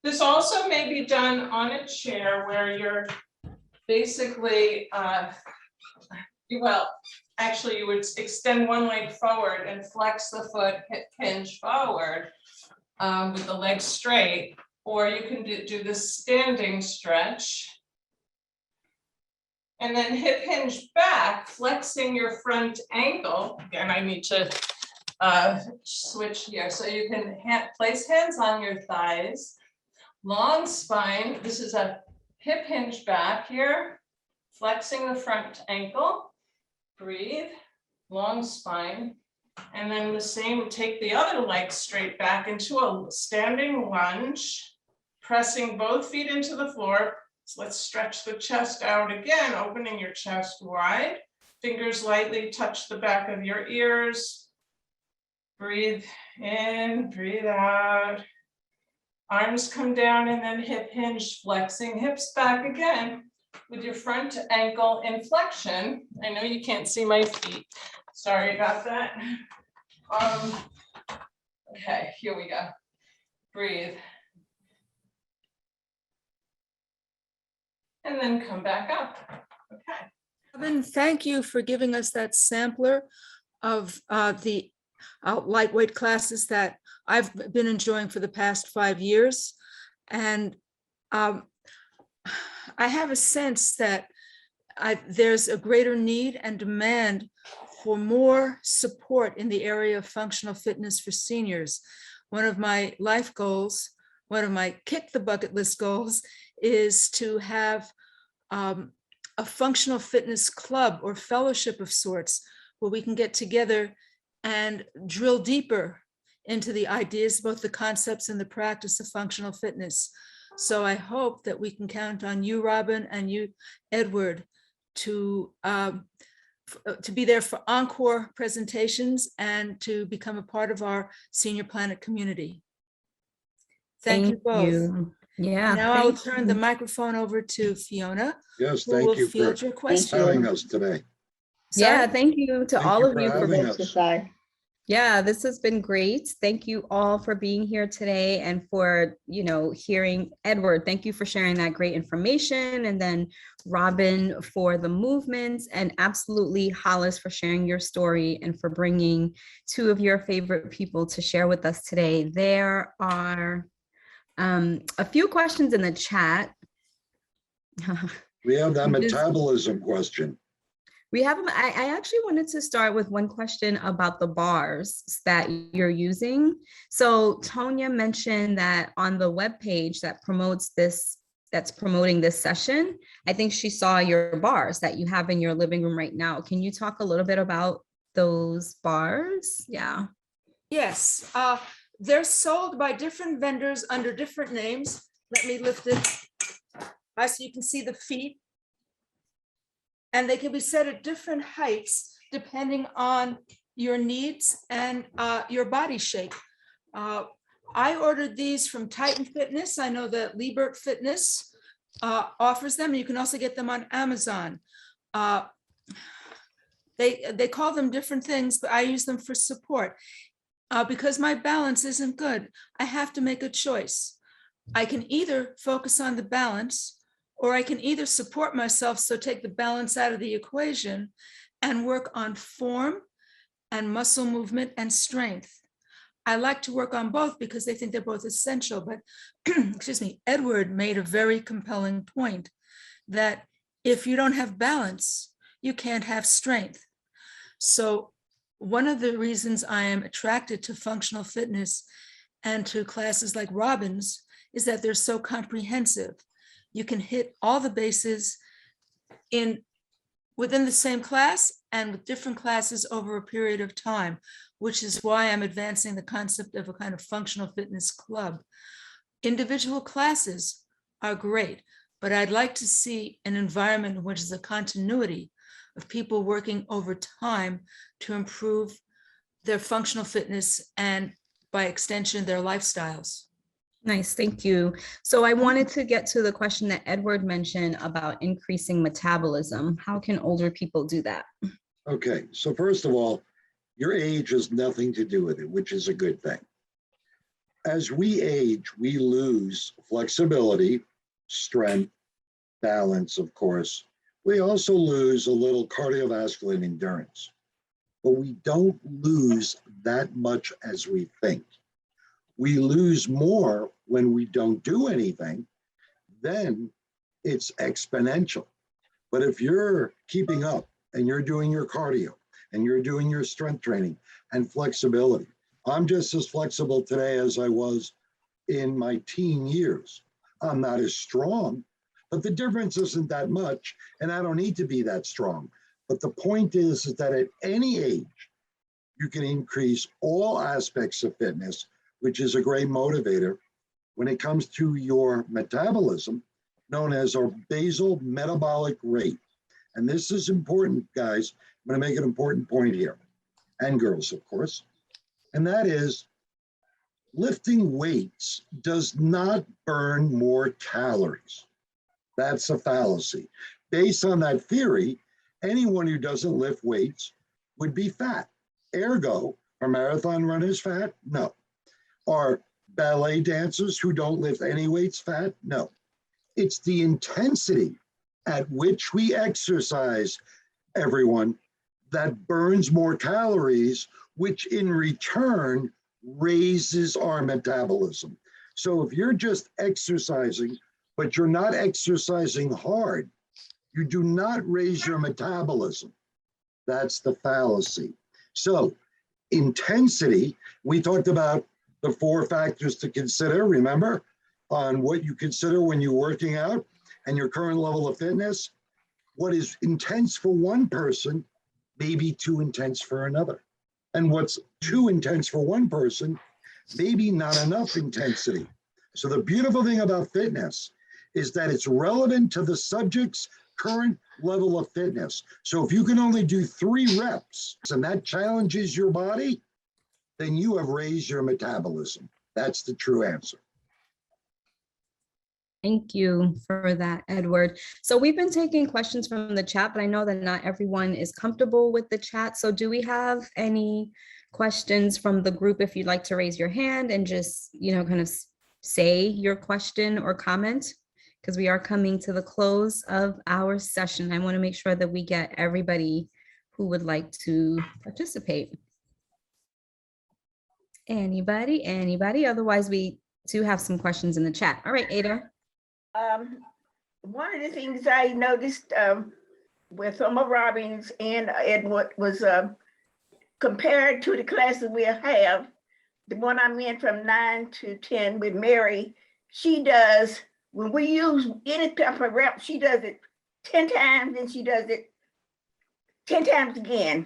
This also may be done on a chair where you're basically, well, actually you would extend one leg forward and flex the foot, hip hinge forward with the leg straight, or you can do this standing stretch. And then hip hinge back, flexing your front ankle. Again, I need to switch here. So you can place hands on your thighs, long spine. This is a hip hinge back here, flexing the front ankle. Breathe, long spine. And then the same, take the other leg straight back into a standing lunge, pressing both feet into the floor. So let's stretch the chest out again, opening your chest wide. Fingers lightly touch the back of your ears. Breathe in, breathe out. Arms come down and then hip hinge, flexing hips back again with your front ankle in flexion. I know you can't see my feet. Sorry about that. Okay, here we go. Breathe. And then come back up. Okay. Robin, thank you for giving us that sampler of the lightweight classes that I've been enjoying for the past 5 years. And I have a sense that there's a greater need and demand for more support in the area of functional fitness for seniors. One of my life goals, one of my kick the bucket list goals, is to have a functional fitness club or fellowship of sorts where we can get together and drill deeper into the ideas, both the concepts and the practice of functional fitness. So I hope that we can count on you, Robin, and you, Edward, to be there for encore presentations and to become a part of our Senior Planet community. Thank you both. Yeah. Now I'll thank turn you. the microphone over to Fiona, Yes, who will thank you for field your questions. having us today. Yeah, Sorry? thank you to Thank all you of for you for having us. Yeah, this has been great. Thank you all for being here today and for, hearing Edward. Thank you for sharing that great information. And then Robin for the movements, and absolutely Hollis for sharing your story and for bringing two of your favorite people to share with us today. There are a few questions in the chat. We have that We just- metabolism question. We have, I actually wanted to start with one question about the bars that you're using. So Tonya mentioned that on the webpage that promotes this, that's promoting this session, I think she saw your bars that you have in your living room right now. Can you talk a little bit about those bars? Yeah. Yes, they're sold by different vendors under different names. Let me lift it. So you can see the feet. and they can be set at different heights depending on your needs and your body shape. I ordered these from Titan Fitness. I know that Liebert Fitness offers them. You can also get them on Amazon. They call them different things, but I use them for support. Because my balance isn't good, I have to make a choice. I can either focus on the balance, or I can either support myself, so take the balance out of the equation and work on form and muscle movement and strength. I like to work on both because they think they're both essential, but excuse me, Edward made a very compelling point that if you don't have balance, you can't have strength. So one of the reasons I am attracted to functional fitness and to classes like Robin's is that they're so comprehensive. You can hit all the bases within the same class and with different classes over a period of time, which is why I'm advancing the concept of a kind of functional fitness club. Individual classes are great, but I'd like to see an environment in which there's a continuity of people working over time to improve their functional fitness and by extension, their lifestyles. Nice, thank you. So I wanted to get to the question that Edward mentioned about increasing metabolism. How can older people do that? Okay, so first of all, your age has nothing to do with it, which is a good thing. As we age, we lose flexibility, strength, balance, of course. We also lose a little cardiovascular endurance, but we don't lose that much as we think. We lose more when we don't do anything, then it's exponential. But if you're keeping up and you're doing your cardio and you're doing your strength training and flexibility, I'm just as flexible today as I was in my teen years. I'm not as strong, but the difference isn't that much, and I don't need to be that strong. But the point is that at any age, you can increase all aspects of fitness, which is a great motivator when it comes to your metabolism, known as our basal metabolic rate. And this is important, guys. I'm going to make an important point here, and girls, of course. And that is, lifting weights does not burn more calories. That's a fallacy. Based on that theory, anyone who doesn't lift weights would be fat. Ergo, are marathon runners fat? No. Are ballet dancers who don't lift any weights fat? No. It's the intensity at which we exercise, everyone, that burns more calories, which in return raises our metabolism. So if you're just exercising, but you're not exercising hard, you do not raise your metabolism. That's the fallacy. So intensity, we talked about the 4 factors to consider, remember, on what you consider when you're working out and your current level of fitness. What is intense for one person may be too intense for another. And what's too intense for one person may be not enough intensity. So the beautiful thing about fitness is that it's relevant to the subject's current level of fitness. So if you can only do 3 reps and that challenges your body, then you have raised your metabolism. That's the true answer. Thank you for that, Edward. So we've been taking questions from the chat, but I know that not everyone is comfortable with the chat. So do we have any questions from the group? If you'd like to raise your hand and just, kind of say your question or comment, because we are coming to the close of our session. I want to make sure that we get everybody who would like to participate. Anybody? Otherwise, we do have some questions in the chat. All right, Ada. One of the things I noticed with some of Robin's and Edward was compared to the classes we have, the one I'm in from 9 to 10 with Mary, she does, when we use any type of rep, she does it 10 times and she does it 10 times again.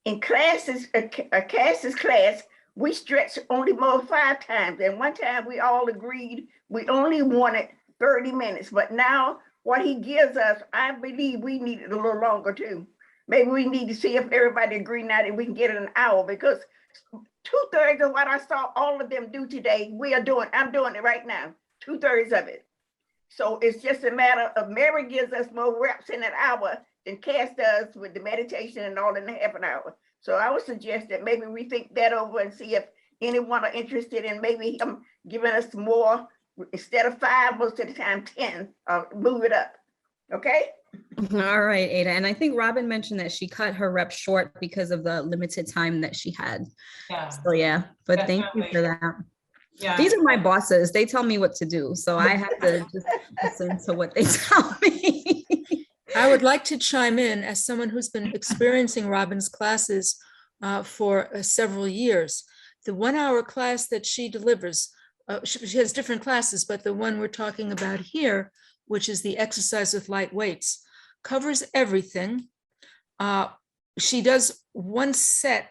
In classes, a Cass's class, we stretch only more 5 times. And one time we all agreed we only wanted 30 minutes, but now what he gives us, I believe we need it a little longer too. Maybe we need to see if everybody agree now that we can get it an hour, because 2/3 of what I saw all of them do today, I'm doing it right now, 2/3 of it. So it's just a matter of Mary gives us more reps in an hour than Cass does with the meditation and all in a half an hour. So I would suggest that maybe we think that over and see if anyone are interested in maybe him giving us more, instead of 5, most of the time 10, move it up. Okay? All right, Ada. And I think Robin mentioned that she cut her rep short because of the limited time that she had. Yeah, So yeah, but thank you for that. yeah. These are my bosses. They tell me what to do. So I have to just listen to what they tell me. I would like to chime in as someone who's been experiencing Robin's classes for several years. The 1-hour class that she delivers, she has different classes, but the one we're talking about here, which is the exercise with light weights, covers everything. She does one set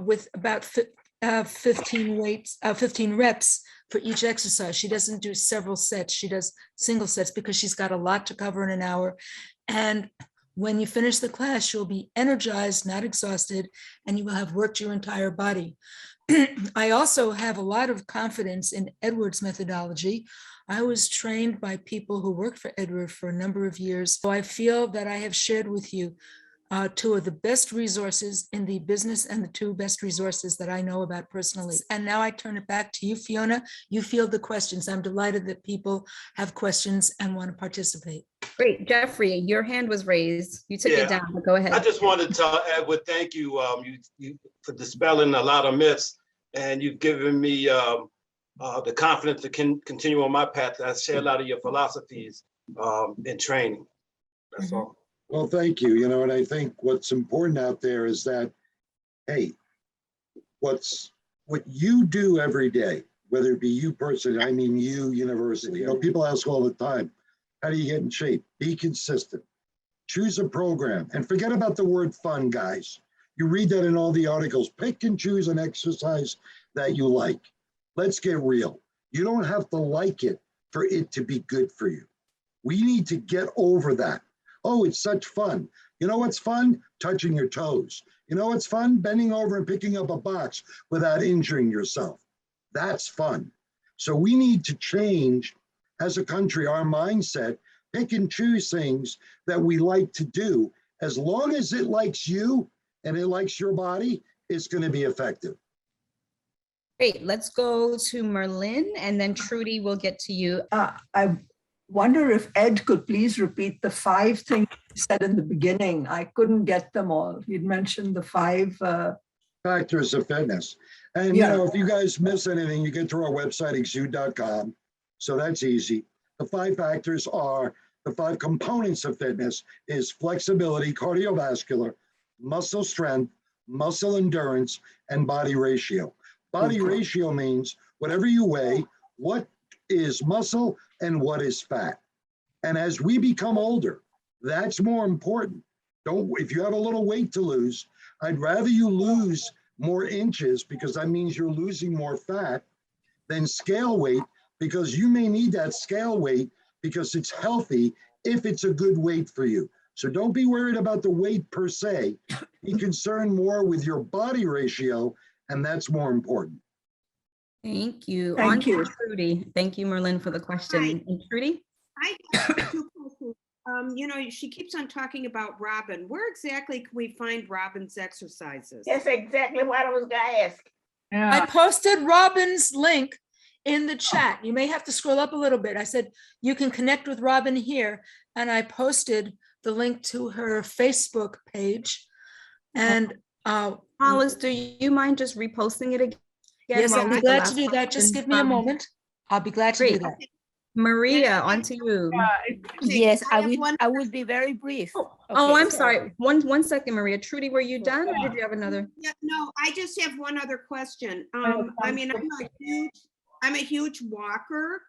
with about 15 reps for each exercise. She doesn't do several sets. She does single sets because she's got a lot to cover in an hour. And when you finish the class, you'll be energized, not exhausted, and you will have worked your entire body. I also have a lot of confidence in Edward's methodology. I was trained by people who worked for Edward for a number of years. So I feel that I have shared with you 2 of the best resources in the business and the 2 best resources that I know about personally. And now I turn it back to you, Fiona. You field the questions. I'm delighted that people have questions and want to participate. Great. Jeffrey, your hand was raised. You took Yeah. it down, but go ahead. I just wanted to tell Edward, thank you, you for dispelling a lot of myths, and you've given me the confidence to continue on my path. I share a lot of your philosophies in training. That's all. Well, thank you. And I think what's important out there is that, hey, what you do every day, whether it be you personally, I mean you universally. People ask all the time, how do you get in shape? Be consistent. Choose a program and forget about the word fun, guys. You read that in all the articles. Pick and choose an exercise that you like. Let's get real. You don't have to like it for it to be good for you. We need to get over that. Oh, it's such fun. You know what's fun? Touching your toes. You know what's fun? Bending over and picking up a box without injuring yourself. That's fun. So we need to change as a country our mindset, pick and choose things that we like to do. As long as it likes you and it likes your body, it's going to be effective. Great. Let's go to Merlin, and then Trudy will get to you. I wonder if Ed could please repeat the 5 things you said in the beginning. I couldn't get them all. You'd mentioned the 5 factors of fitness. And Yeah. if you guys miss anything, you get to our website, exude.com. So that's easy. The 5 factors are, the 5 components of fitness is flexibility, cardiovascular, muscle strength, muscle endurance, and body ratio. Body ratio means whatever you weigh, what is muscle and what is fat. And as we become older, that's more important. If you have a little weight to lose, I'd rather you lose more inches, because that means you're losing more fat, than scale weight, because you may need that scale weight because it's healthy if it's a good weight for you. So don't be worried about the weight per se. Be concerned more with your body ratio, and that's more important. Thank you. Thank On to you. Trudy. Thank you, Merlin, for the question. Hi. And Trudy? I have 2 questions. She keeps on talking about Robin. Where exactly can we find Robin's exercises? That's exactly what I was gonna ask. I posted Robin's link in the chat. You may have to scroll up a little bit. I said, you can connect with Robin here. And I posted the link to her Facebook page. And Hollis, do you mind just reposting it again? yes, while I'll we be get the glad last to do that. Just question give me a from- moment. I'll be glad to do Great. that. Maria, on to you. Yes, I I have will, one- I will be very brief. Oh, Okay, I'm sorry. One second, Maria. Trudy, were you done, or did you have another? Yeah, no, I just have one other question. have I one mean, I'm a huge walker.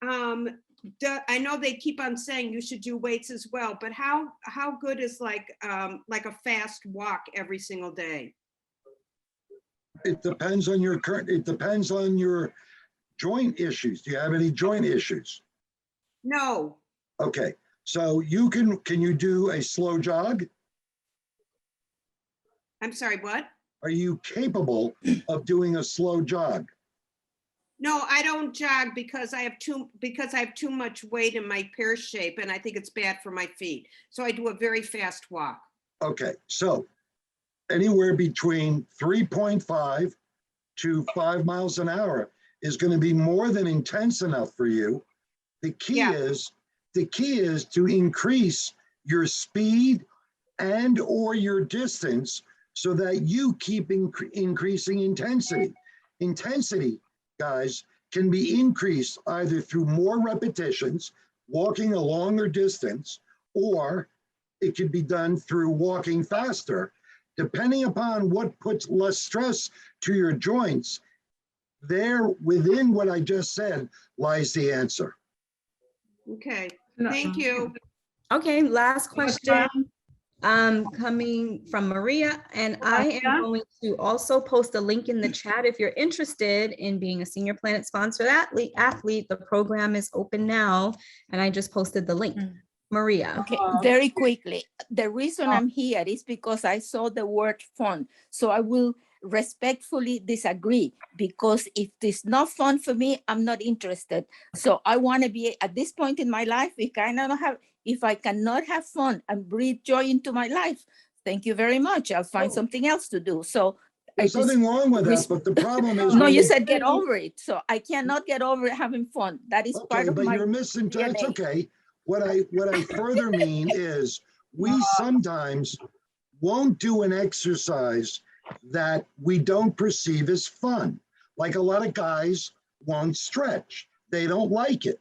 I know they keep on saying you should do weights as well, but how good is like a fast walk every single day? It depends on your joint issues. Do you have any joint issues? No. Okay, so can you do a slow jog? I'm sorry, what? Are you capable of doing a slow jog? No, I don't jog because I have too much weight in my pear shape and I think it's bad for my feet. So I do a very fast walk. Okay, so anywhere between 3.5 to 5 miles an hour is going to be more than intense enough for you. The key is to increase your speed and or your distance so that you keep increasing intensity. Intensity, guys, can be increased either through more repetitions, walking a longer distance, or it could be done through walking faster. Depending upon what puts less stress to your joints, there within what I just said lies the answer. Okay, thank you. Okay, last question. Coming from Maria, and I am going to also post a link in the chat if you're interested in being a Senior Planet sponsored athlete. The program is open now, and I just posted the link. Maria. Okay, very quickly. The reason I'm here is because I saw the word fun. So I will respectfully disagree, because if it's not fun for me, I'm not interested. So I want to be at this point in my life, if I cannot have fun and breathe joy into my life, thank you very much. I'll find something else to do. So there's nothing wrong with that, but the problem is. No, you said get over it. So I cannot get over having fun. That is part of my. Okay, but you're missing. That's okay. What I further mean is we sometimes won't do an exercise that we don't perceive as fun. Like a lot of guys won't stretch. They don't like it.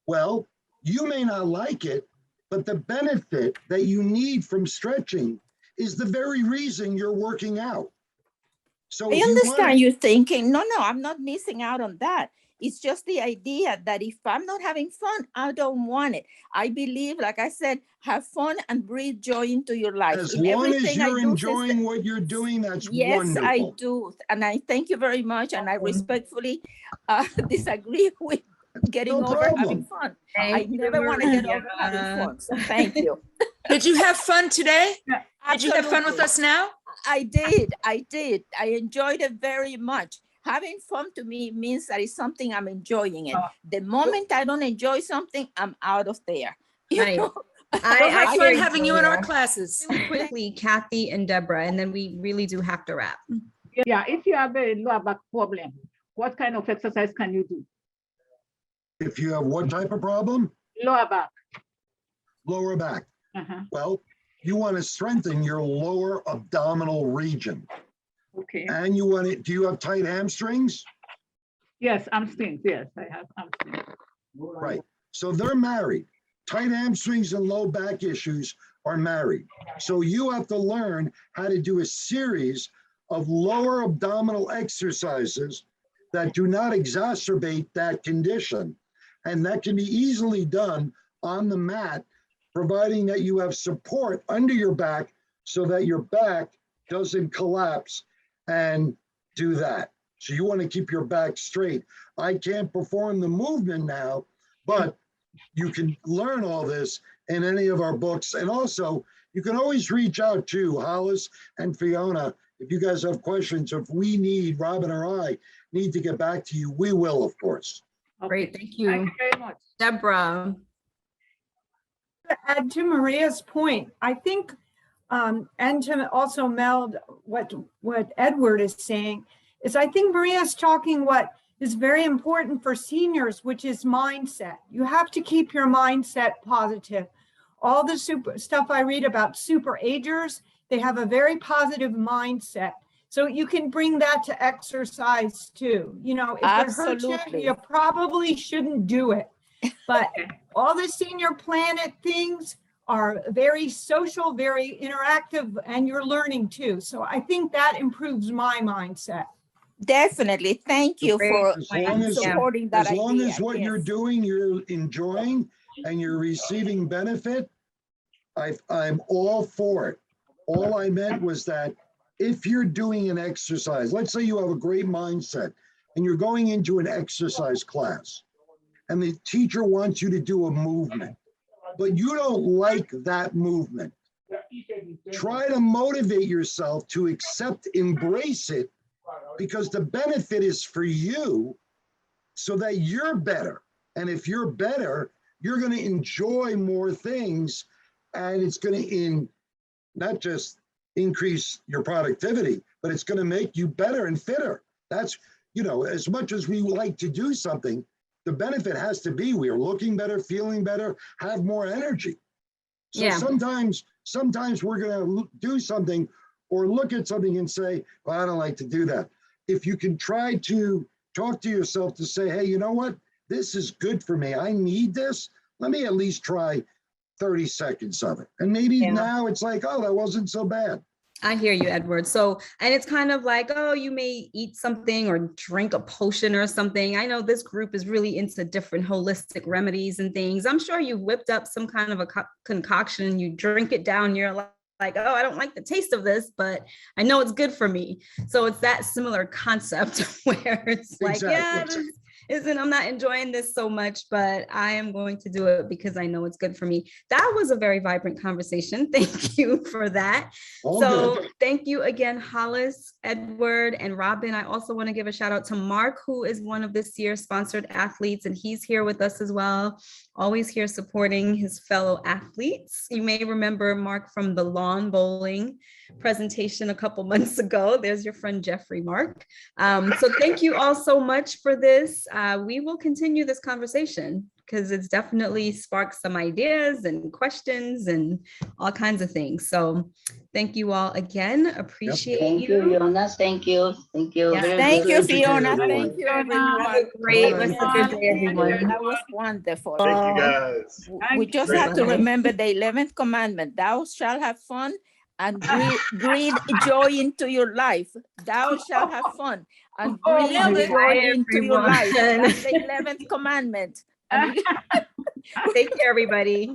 Well, you may not like it, but the benefit that you need from stretching is the very reason you're working out. So I understand you thinking, no, I'm not missing out on that. It's just the idea that if I'm not having fun, I don't want it. I believe, like I said, have fun and breathe joy into your life. As long as you're enjoying what you're doing, that's wonderful. Yes, I do. And I thank you very much. And I respectfully disagree with getting over having fun. I never want to get over having fun. So thank you. Did you have fun today? Did you have fun with us now? I did. I enjoyed it very much. Having fun to me means that it's something I'm enjoying it. The moment I don't enjoy something, I'm out of there. Right. I have fun having you in our classes. Really quickly, Kathy and Deborah, and then we really do have to wrap. Yeah, if you have a lower back problem, what kind of exercise can you do? If you have what type of problem? Lower back. Lower back. Well, you want to strengthen your lower abdominal region. Okay. And you want it, do you have tight hamstrings? Yes, hamstrings. Yes, I have hamstrings. Right. So they're married. Tight hamstrings and low back issues are married. So you have to learn how to do a series of lower abdominal exercises that do not exacerbate that condition. And that can be easily done on the mat, providing that you have support under your back so that your back doesn't collapse and do that. So you want to keep your back straight. I can't perform the movement now, but you can learn all this in any of our books. And also, you can always reach out to Hollis and Fiona if you guys have questions. If we need, Robin or I need to get back to you, we will, of course. Great, thank you. Thank you very much. Deborah. Add to Maria's point, I think, and to also meld what Edward is saying, is I think Maria's talking what is very important for seniors, which is mindset. You have to keep your mindset positive. All the stuff I read about super agers, they have a very positive mindset. So you can bring that to exercise too. You know, if it hurts you, you probably shouldn't do it. But all the Senior Planet things are very social, very interactive, and you're learning too. So I think that improves my mindset. Definitely. Thank you for supporting that idea. As long as what you're doing, you're enjoying and you're receiving benefit, I'm all for it. All I meant was that if you're doing an exercise, let's say you have a great mindset and you're going into an exercise class and the teacher wants you to do a movement but you don't like that movement. Try to motivate yourself to accept, embrace it, because the benefit is for you so that you're better. And if you're better, you're going to enjoy more things, and it's going to not just increase your productivity, but it's going to make you better and fitter. That's, as much as we like to do something, the benefit has to be we are looking better, feeling better, have more energy. So Yeah. sometimes we're going to do something or look at something and say, well, I don't like to do that. If you can try to talk to yourself to say, hey, you know what? This is good for me. I need this. Let me at least try 30 seconds of it. And maybe now it's like, oh, that wasn't so bad. I hear you, Edward. So, and it's kind of like, oh, you may eat something or drink a potion or something. I know this group is really into different holistic remedies and things. I'm sure you whipped up some kind of a concoction, you drink it down, you're like, oh, I don't like the taste of this, but I know it's good for me. So it's that similar concept where it's like, yeah, I'm not enjoying this so much, but I am going to do it because I know it's good for me. That was a very vibrant conversation. Thank you for that. Thank you again, Hollis, Edward, and Robin. I also want to give a shout out to Mark, who is one of this year's sponsored athletes, and he's here with us as well, always here supporting his fellow athletes. You may remember Mark from the lawn bowling presentation a couple months ago. There's your friend Jeffrey, Mark. So thank you all so much for this. We will continue this conversation because it's definitely sparked some ideas and questions and all kinds of things. So thank you all again. Appreciate Thank you, Jonas. Thank you. Thank you. Yeah. Thank you, Fiona. everyone. Thank you, everyone. Great. Rest of your day, everyone. That was wonderful. Thank you, guys. We just have to remember the 11th commandment. Thou shalt have fun and breathe joy into your life. Thou shalt have fun and breathe joy into your life. That's the 11th commandment. Take care, everybody.